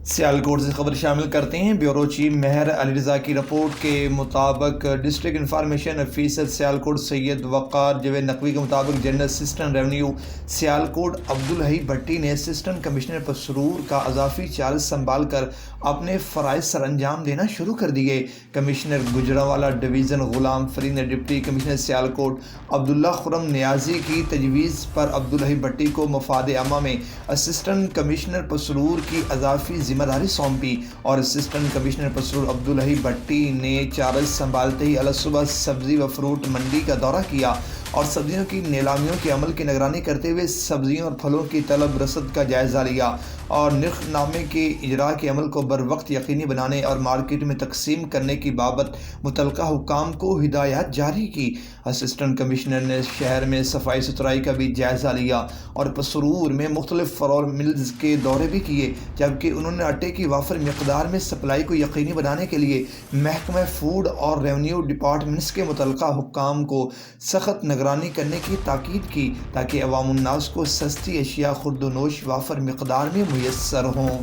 سیالکوٹ سے خبر شامل کرتے ہیں۔ بیورو چیف مہر علی رضا کی رپورٹ کے مطابق district information officer Sialkot Syed Waqar Javed Naqvi کے مطابق general assistant revenue Sialkot Abdul Hai Bhatti نے اسسٹنٹ کمشنر پسرور کا اضافی چارج سنبھال کر اپنے فرائض سر انجام دینا شروع کر دیے۔ کمشنر گجرانوالہ ڈویژن غلام فرید نے ڈپٹی کمشنر سیالکوٹ عبداللہ خرم نیازی کی تجویز پر عبدالحی بھٹی کو مفاد عامہ میں اسسٹنٹ کمشنر پسرور کی اضافی ذمہ داری سونپی اور اسسٹنٹ کمشنر پسرور عبدالحی بھٹی نے چارج سنبھالتے ہی صبح سبزی و فروٹ منڈی کا دورہ کیا اور سبزیوں کی نیلامیوں کے عمل کی نگرانی کرتے ہوئے سبزیوں اور پھلوں کی طلب رسد کا جائزہ لیا اور نرخ نامے کے اجراء کے عمل کو بروقت یقینی بنانے اور مارکیٹ میں تقسیم کرنے کی بابت متعلقہ حکام کو ہدایات جاری کی۔ اسسٹنٹ کمشنر نے شہر میں صفائی ستھرائی کا بھی جائزہ لیا اور پسرور میں مختلف فلور ملز کے دورے بھی کیے، جبکہ انہوں نے آٹے کی وافر مقدار میں سپلائی کو یقینی بنانے کے لیے محکمہ فوڈ اور ریونیو ڈپارٹمنٹس کے متعلقہ حکام کو سخت نگرانی کرنے کی تاکید کی تاکہ عوام الناس کو سستی اشیاء خرد و نوش وافر مقدار میں میسر ہوں۔